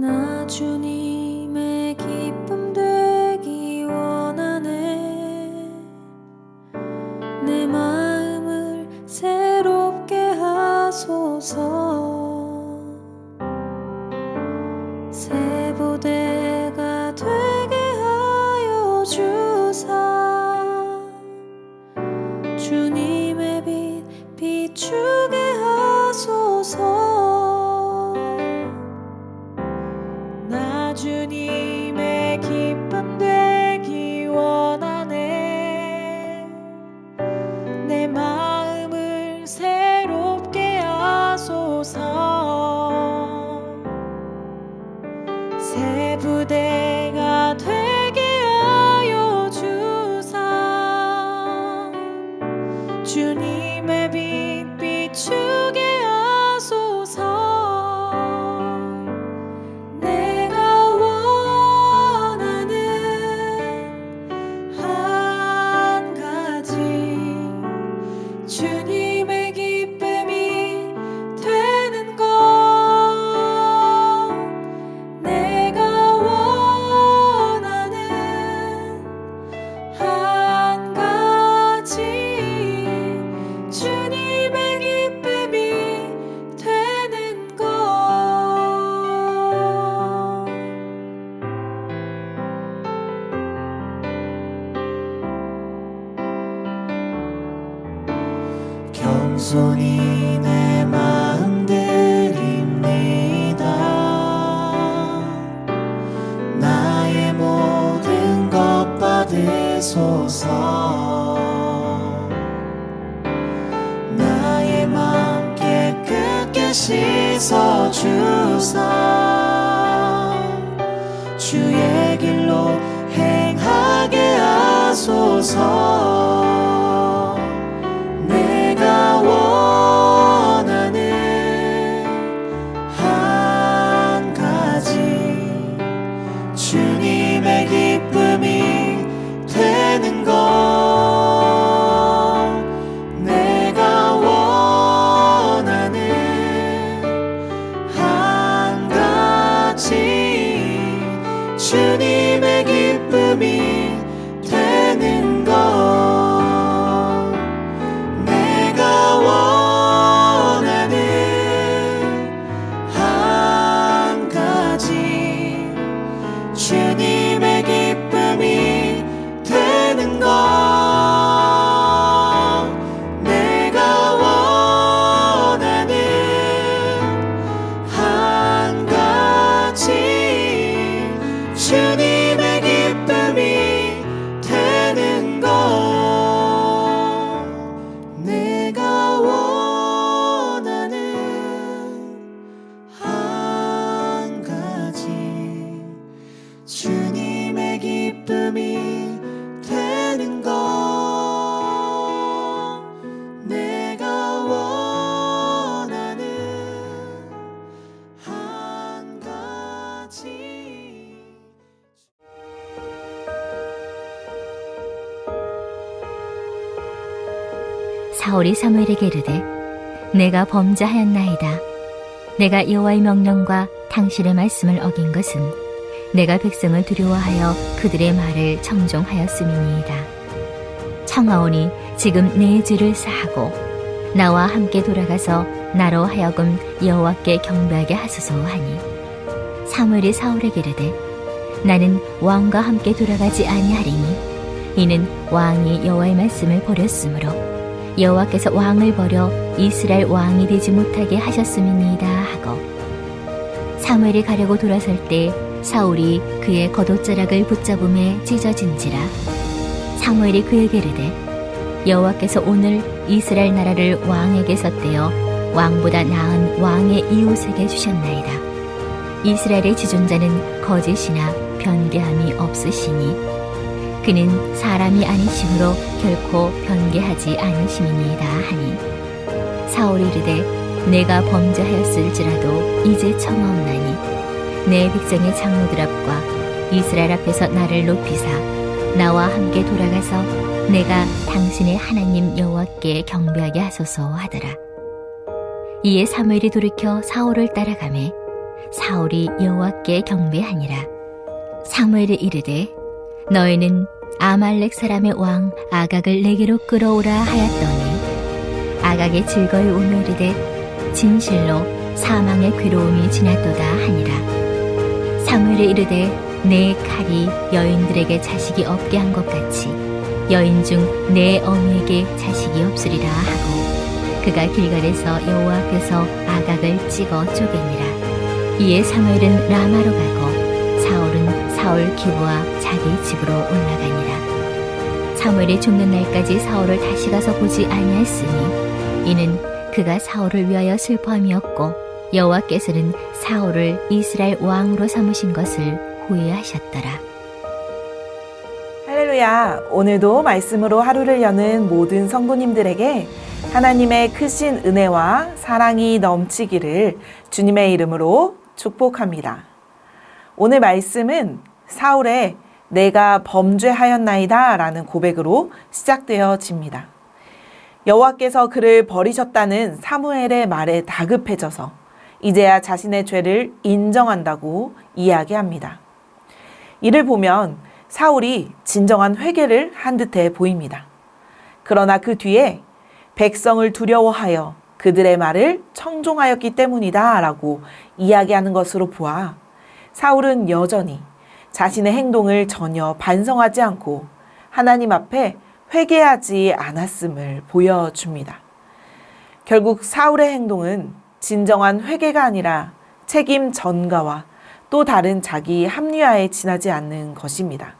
나 주님의 기쁨 되기 원하네. 내 마음을 새롭게 하소서. 새 부대가 되게 하여 주사 주님의 빛 비추게 하소서. 나 주님의 기쁨 되기 원하네. 내 마음을 새롭게 하소서. 새 부대가 되게 하여 주사 주님의 빛 비추게 하소서. 내가 원하는 한 가지 주님의 기쁨이 되는 것. 내가 원하는 한 가지 주님의 기쁨이 되는 것. 겸손히 내 마음 드립니다. 나의 모든 것 받으소서. 나의 마음 깨끗게 씻어주사 주의 길로 행하게 하소서. 내가 원하는 한 가지 주님의 기쁨이 되는 것. 내가 원하는 한 가지 주님의 기쁨이 되는 것. 내가 원하는 한 가지 주님의 기쁨이 되는 것. 내가 원하는 한 가지 주님의 기쁨이 되는 것. 내가 원하는 한 가지 주님의 기쁨이 되는 것. 내가 원하는 한 가지. 사울이 사무엘에게 이르되 내가 범죄하였나이다. 내가 여호와의 명령과 당신의 말씀을 어긴 것은 내가 백성을 두려워하여 그들의 말을 청종하였음이니이다. 청하오니 지금 내 죄를 사하고 나와 함께 돌아가서 나로 하여금 여호와께 경배하게 하소서 하니 사무엘이 사울에게 이르되 나는 왕과 함께 돌아가지 아니하리니 이는 왕이 여호와의 말씀을 버렸으므로 여호와께서 왕을 버려 이스라엘 왕이 되지 못하게 하셨음이니이다 하고 사무엘이 가려고 돌아설 때 사울이 그의 겉옷자락을 붙잡음에 찢어진지라. 사무엘이 그에게 이르되 여호와께서 오늘 이스라엘 나라를 왕에게 섰대어 왕보다 나은 왕의 이웃에게 주셨나이다. 이스라엘의 지존자는 거짓이나 변개함이 없으시니 그는 사람이 아니심으로 결코 변개하지 않으심이니이다 하니 사울이 이르되 내가 범죄하였을지라도 이제 청하옵나니 내 백성의 장로들 앞과 이스라엘 앞에서 나를 높이사 나와 함께 돌아가서 내가 당신의 하나님 여호와께 경배하게 하소서 하더라. 이에 사무엘이 돌이켜 사울을 따라가매 사울이 여호와께 경배하니라. 사무엘이 이르되 너희는 아말렉 사람의 왕 아각을 내게로 끌어오라 하였더니 아각이 즐거이 오며 이르되 진실로 사망의 괴로움이 지났도다 하니라. 사무엘이 이르되 내 칼이 여인들에게 자식이 없게 한 것 같이 여인 중 내 어미에게 자식이 없으리라 하고 그가 길갈에서 여호와 앞에서 아각을 찍어 쪼개니라. 이에 사무엘은 라마로 가고 사울은 사울 기부와 자기 집으로 올라가니라. 사무엘이 죽는 날까지 사울을 다시 가서 보지 아니하였으니 이는 그가 사울을 위하여 슬퍼함이었고 여호와께서는 사울을 이스라엘 왕으로 삼으신 것을 후회하셨더라. 할렐루야. 오늘도 말씀으로 하루를 여는 모든 성도님들에게 하나님의 크신 은혜와 사랑이 넘치기를 주님의 이름으로 축복합니다. 오늘 말씀은 사울의 내가 범죄하였나이다 라는 고백으로 시작되어집니다. 여호와께서 그를 버리셨다는 사무엘의 말에 다급해져서 이제야 자신의 죄를 인정한다고 이야기합니다. 이를 보면 사울이 진정한 회개를 한 듯해 보입니다. 그러나 그 뒤에 백성을 두려워하여 그들의 말을 청종하였기 때문이다 라고 이야기하는 것으로 보아 사울은 여전히 자신의 행동을 전혀 반성하지 않고 하나님 앞에 회개하지 않았음을 보여줍니다. 결국 사울의 행동은 진정한 회개가 아니라 책임 전가와 또 다른 자기 합리화에 지나지 않는 것입니다.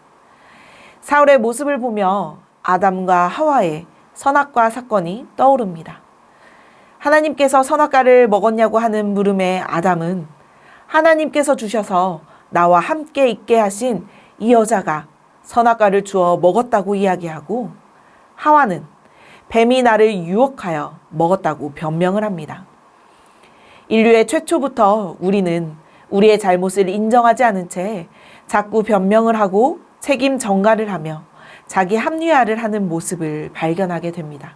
사울의 모습을 보며 아담과 하와의 선악과 사건이 떠오릅니다. 하나님께서 선악과를 먹었냐고 하는 물음에 아담은 하나님께서 주셔서 나와 함께 있게 하신 이 여자가 선악과를 주어 먹었다고 이야기하고 하와는 뱀이 나를 유혹하여 먹었다고 변명을 합니다. 인류의 최초부터 우리는 우리의 잘못을 인정하지 않은 채 자꾸 변명을 하고 책임 전가를 하며 자기 합리화를 하는 모습을 발견하게 됩니다.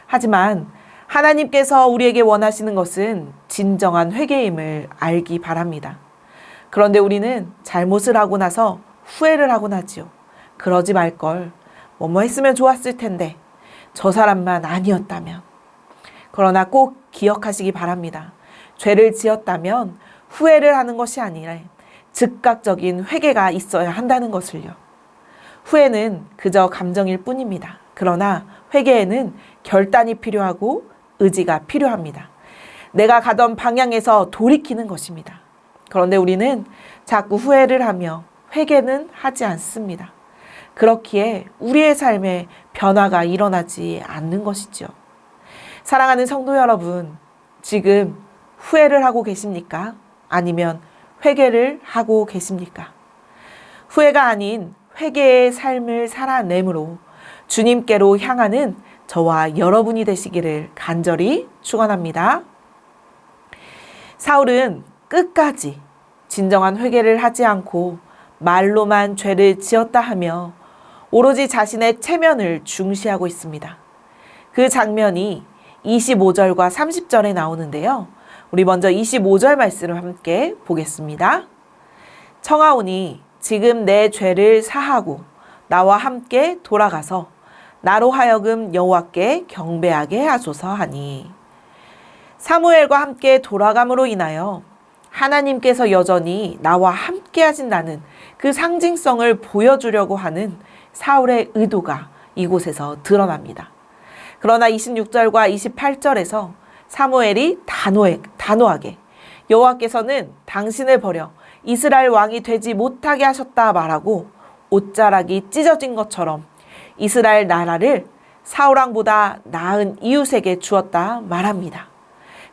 하지만 하나님께서 우리에게 원하시는 것은 진정한 회개임을 알기 바랍니다. 그런데 우리는 잘못을 하고 나서 후회를 하곤 하지요. 그러지 말걸. 뭐뭐 했으면 좋았을 텐데. 저 사람만 아니었다면. 그러나 꼭 기억하시기 바랍니다. 죄를 지었다면 후회를 하는 것이 아니라 즉각적인 회개가 있어야 한다는 것을요. 후회는 그저 감정일 뿐입니다. 그러나 회개에는 결단이 필요하고 의지가 필요합니다. 내가 가던 방향에서 돌이키는 것입니다. 그런데 우리는 자꾸 후회를 하며 회개는 하지 않습니다. 그렇기에 우리의 삶에 변화가 일어나지 않는 것이죠. 사랑하는 성도 여러분, 지금 후회를 하고 계십니까? 아니면 회개를 하고 계십니까? 후회가 아닌 회개의 삶을 살아내므로 주님께로 향하는 저와 여러분이 되시기를 간절히 축원합니다. 사울은 끝까지 진정한 회개를 하지 않고 말로만 죄를 지었다 하며 오로지 자신의 체면을 중시하고 있습니다. 그 장면이 25절과 30절에 나오는데요. 우리 먼저 25절 말씀을 함께 보겠습니다. 청하오니 지금 내 죄를 사하고 나와 함께 돌아가서 나로 하여금 여호와께 경배하게 하소서 하니 사무엘과 함께 돌아감으로 인하여 하나님께서 여전히 나와 함께 하신다는 그 상징성을 보여주려고 하는 사울의 의도가 이곳에서 드러납니다. 그러나 26절과 28절에서 사무엘이 단호하게 여호와께서는 당신을 버려 이스라엘 왕이 되지 못하게 하셨다 말하고 옷자락이 찢어진 것처럼 이스라엘 나라를 사울왕보다 나은 이웃에게 주었다 말합니다.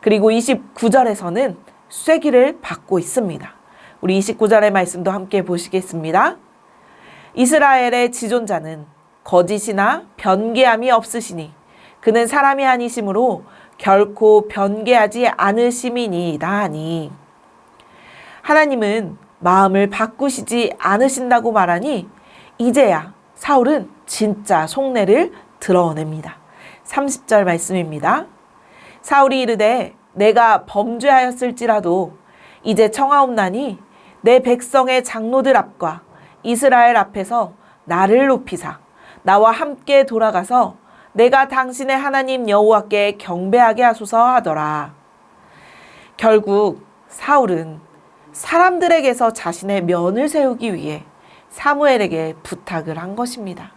그리고 29절에서는 쐐기를 받고 있습니다. 우리 29절의 말씀도 함께 보시겠습니다. 이스라엘의 지존자는 거짓이나 변개함이 없으시니 그는 사람이 아니시므로 결코 변개하지 않으심이니이다 하니 하나님은 마음을 바꾸시지 않으신다고 말하니 이제야 사울은 진짜 속내를 드러냅니다. 30절 말씀입니다. 사울이 이르되 내가 범죄하였을지라도 이제 청하옵나니 내 백성의 장로들 앞과 이스라엘 앞에서 나를 높이사 나와 함께 돌아가서 내가 당신의 하나님 여호와께 경배하게 하소서 하더라. 결국 사울은 사람들에게서 자신의 면을 세우기 위해 사무엘에게 부탁을 한 것입니다.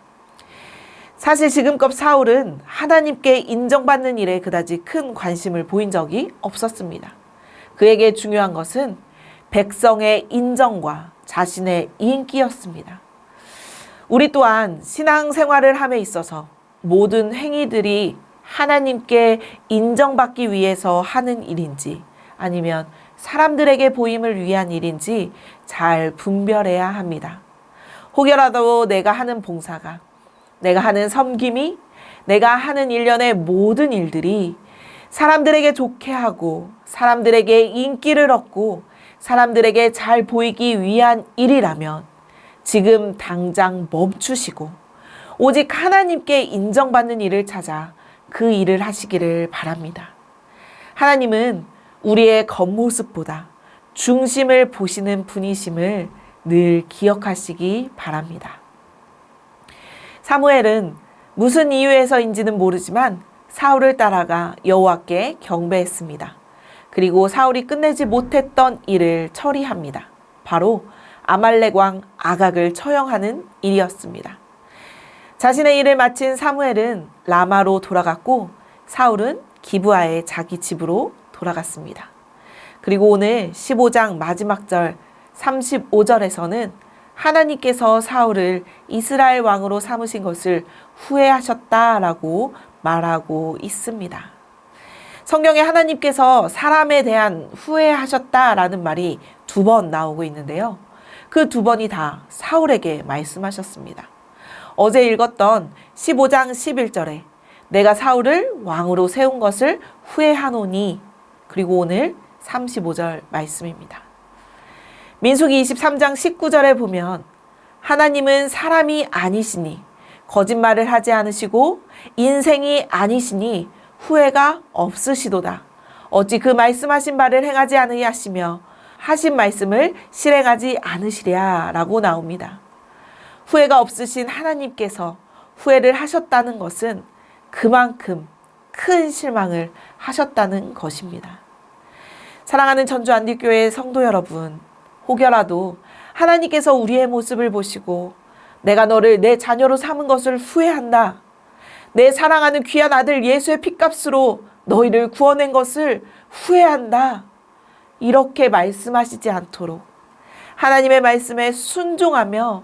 사실 지금껏 사울은 하나님께 인정받는 일에 그다지 큰 관심을 보인 적이 없었습니다. 그에게 중요한 것은 백성의 인정과 자신의 인기였습니다. 우리 또한 신앙생활을 함에 있어서 모든 행위들이 하나님께 인정받기 위해서 하는 일인지 아니면 사람들에게 보임을 위한 일인지 잘 분별해야 합니다. 혹여라도 내가 하는 봉사가, 내가 하는 섬김이, 내가 하는 일련의 모든 일들이 사람들에게 좋게 하고 사람들에게 인기를 얻고 사람들에게 잘 보이기 위한 일이라면 지금 당장 멈추시고 오직 하나님께 인정받는 일을 찾아 그 일을 하시기를 바랍니다. 하나님은 우리의 겉모습보다 중심을 보시는 분이심을 늘 기억하시기 바랍니다. 사무엘은 무슨 이유에서인지는 모르지만 사울을 따라가 여호와께 경배했습니다. 그리고 사울이 끝내지 못했던 일을 처리합니다. 바로 아말렉 왕 아각을 처형하는 일이었습니다. 자신의 일을 마친 사무엘은 라마로 돌아갔고 사울은 기브아의 자기 집으로 돌아갔습니다. 그리고 오늘 15장 마지막 절 35절에서는 하나님께서 사울을 이스라엘 왕으로 삼으신 것을 후회하셨다라고 말하고 있습니다. 성경에 하나님께서 사람에 대한 후회하셨다라는 말이 2번 나오고 있는데요. 그 2번이 다 사울에게 말씀하셨습니다. 어제 읽었던 15장 11절에 내가 사울을 왕으로 세운 것을 후회하노니, 그리고 오늘 35절 말씀입니다. 민수기 23장 19절에 보면 하나님은 사람이 아니시니 거짓말을 하지 않으시고 인생이 아니시니 후회가 없으시도다. 어찌 그 말씀하신 바를 행하지 않으시며 하신 말씀을 실행하지 않으시랴 라고 나옵니다. 후회가 없으신 하나님께서 후회를 하셨다는 것은 그만큼 큰 실망을 하셨다는 것입니다. 사랑하는 전주안디교회 성도 여러분, 혹여라도 하나님께서 우리의 모습을 보시고 내가 너를 내 자녀로 삼은 것을 후회한다. 내 사랑하는 귀한 아들 예수의 핏값으로 너희를 구원한 것을 후회한다. 이렇게 말씀하시지 않도록 하나님의 말씀에 순종하며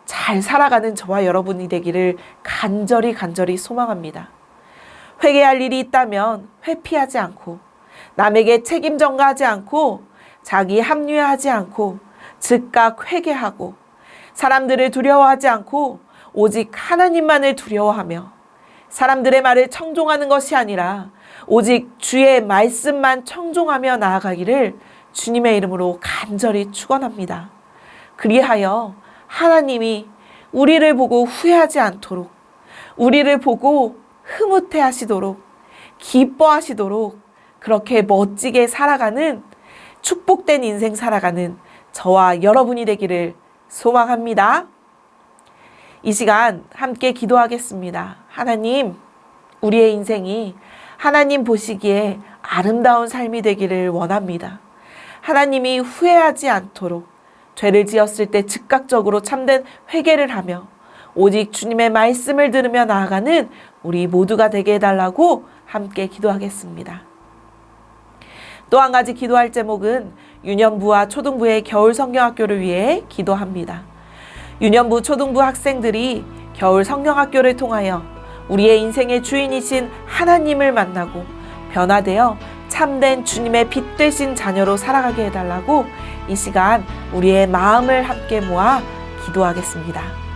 잘 살아가는 저와 여러분이 되기를 간절히 소망합니다. 회개할 일이 있다면 회피하지 않고 남에게 책임 전가하지 않고 자기 합리화하지 않고 즉각 회개하고 사람들을 두려워하지 않고 오직 하나님만을 두려워하며 사람들의 말을 청종하는 것이 아니라 오직 주의 말씀만 청종하며 나아가기를 주님의 이름으로 간절히 축원합니다. 그리하여 하나님이 우리를 보고 후회하지 않도록, 우리를 보고 흐뭇해 하시도록, 기뻐하시도록 그렇게 멋지게 살아가는 축복된 인생 살아가는 저와 여러분이 되기를 소망합니다. 이 시간 함께 기도하겠습니다. 하나님, 우리의 인생이 하나님 보시기에 아름다운 삶이 되기를 원합니다. 하나님이 후회하지 않도록 죄를 지었을 때 즉각적으로 참된 회개를 하며 오직 주님의 말씀을 들으며 나아가는 우리 모두가 되게 해달라고 함께 기도하겠습니다. 또 한 가지 기도할 제목은 유년부와 초등부의 겨울 성경학교를 위해 기도합니다. 유년부, 초등부 학생들이 겨울 성경학교를 통하여 우리의 인생의 주인이신 하나님을 만나고 변화되어 참된 주님의 빛 되신 자녀로 살아가게 해달라고 이 시간 우리의 마음을 함께 모아 기도하겠습니다.